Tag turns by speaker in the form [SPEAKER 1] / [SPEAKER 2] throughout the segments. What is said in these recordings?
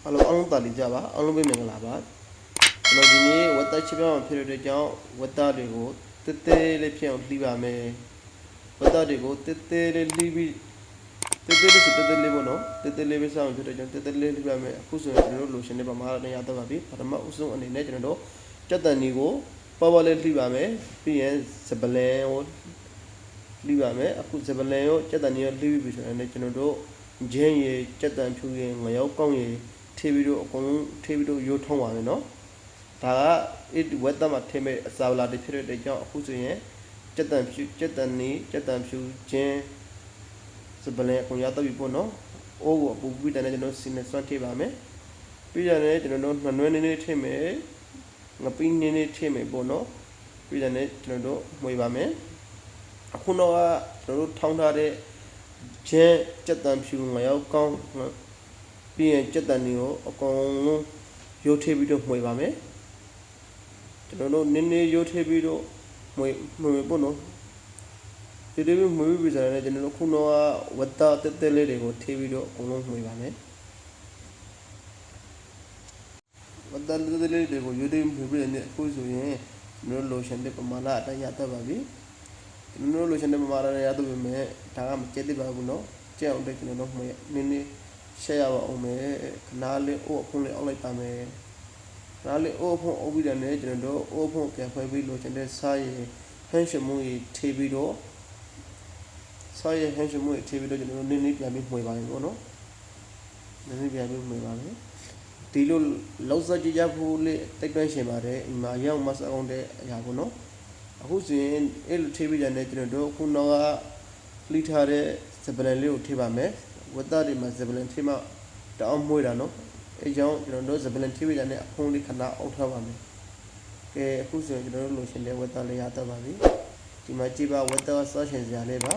[SPEAKER 1] အားလုံးတာလီကြပါအားလုံးပဲမင်္ဂလာပါကျွန်တော်ဒီနေ့ဝတ်သားချစ်ပြောင်းဖြစ်တဲ့ကြောင့်ဝတ်သားတွေကိုတဲတဲလေးဖြစ်အောင်လှီးပါမယ်ဝတ်သားတွေကိုတဲတဲလေးလှီးပြီးတဲတဲလေးစတဲတဲလေးပေါ့နော်တဲတဲလေးပဲစောင်းဖြစ်တဲ့ကြောင့်တဲတဲလေးလှီးပါမယ်အခုဆိုရင်ကျွန်တော်တို့လိုရှင်တွေပမာနဲ့ရတော့ပါပြီပထမအဆုံးအနေနဲ့ကျွန်တော်တို့ကြက်တန်ဒီကိုပေါ်ပေါ်လေးလှီးပါမယ်ပြီးရင်စပလန်ကိုလှီးပါမယ်အခုစပလန်ကိုကြက်တန်ဒီကိုလှီးပြီးဆိုရင်ကျွန်တော်တို့ဂျင်းရည်ကြက်တန်ဖြူရည်ငရောက်ကောင်းရည်ထေးပြီးတော့အကုန်လုံးထေးပြီးတော့ရိုးထုံးပါမယ်နော်ဒါကဝက်သားမှာထည့်မဲ့အစာလာတွေဖြစ်တဲ့ကြောင့်အခုဆိုရင်ကြက်တန်ဖြူကြက်တန်နီကြက်တန်ဖြူချင်းစပလန်အကုန်ရတော့ပြီပေါ့နော်အိုးကိုအပူပြီးတဲ့ကျွန်တော်စင်းနဲ့ဆွမ်းထည့်ပါမယ်ပြီးရတယ်ကျွန်တော်တို့နှွမ်းနေထည့်မယ်ငပိနေထည့်မယ်ပေါ့နော်ပြီးတယ်ကျွန်တော်တို့မှွေပါမယ်အခုတော့ကျွန်တော်တို့ထောင်းထားတဲ့ချင်းကြက်တန်ဖြူငရောက်ကောင်းပြီးရင်ကြက်တန်နီကိုအကုန်လုံးရိုးထည့်ပြီးတော့မှွေပါမယ်ကျွန်တော်တို့နင်းနေရိုးထည့်ပြီးတော့မှွေပေါ့နော်ဒီလိုမျိုးမှွေပြီးဆိုရင်ကျွန်တော်တို့ခုတော့ဝတ်သားတက်တက်လေးတွေကိုထည့်ပြီးတော့အကုန်လုံးမှွေပါမယ်ဝတ်သားတက်တက်လေးတွေကိုရိုးထည့်မှွေပြီးတဲ့အခုဆိုရင်ကျွန်တော်လိုရှင်တဲ့ပမာဏအတိုင်းရတတ်ပါပြီကျွန်တော်လိုရှင်တဲ့ပမာဏရတော့ပေမဲ့ဒါကမကျက်သေးပါဘူးနော်ကျက်အောင်တဲ့ကျွန်တော်တို့မှွေနင်းနေရှက်ရပါအောင်မယ်ခနာလေးအိုးအဖုံးလေးအောက်လိုက်ပါမယ်ခနာလေးအိုးအဖုံးအောက်ပြီးတယ်နဲ့ကျွန်တော်တို့အိုးအဖုံးပြန်ဖွဲ့ပြီးလို့ကျွန်တော်စားရည်ဟန်းရှမူကြီးထေးပြီးတော့စားရည်ဟန်းရှမူကြီးထေးပြီးတော့ကျွန်တော်နင်းနေပြန်ပြီးမှွေပါမယ်ပေါ့နော်နင်းနေပြန်ပြီးမှွေပါမယ်ဒီလိုလောက်စားကြည့်ကြဖို့လေးတိုက်တွန်းရှင်ပါတယ်အိမ်မှာရောက်မစအောင်တဲ့အရာပေါ့နော်အခုဆိုရင်အဲ့လိုထေးပြီးတယ်နဲ့ကျွန်တော်တို့ခုနောကလှိထားတဲ့စပလန်လေးကိုထေးပါမယ်ဝတ်သားတွေမှာဇပလန်ထိမှတောင်းမွေးတာနော်အဲကြောင့်ကျွန်တော်တို့ဇပလန်ထိပြီးတာနဲ့အဖုံးလေးခဏအောက်ထားပါမယ်ကဲအခုဆိုရင်ကျွန်တော်တို့လိုရှင်တဲ့ဝတ်သားလေးရတတ်ပါပြီဒီမှာကြည့်ပါဝတ်သားဆော့ရှင်စရာလေးပါ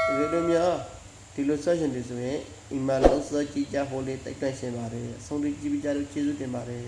[SPEAKER 1] ဒီလိုမျိုးဒီလိုဆော့ရှင်တွေဆိုရင်အိမ်မှာလောက်ဆော့ကြည့်ကြဖို့လေးတိုက်တွန်းရှင်ပါတယ်အဆုံးထိကြည့်ပြီးကြလို့ကျေးဇူးတင်ပါတယ်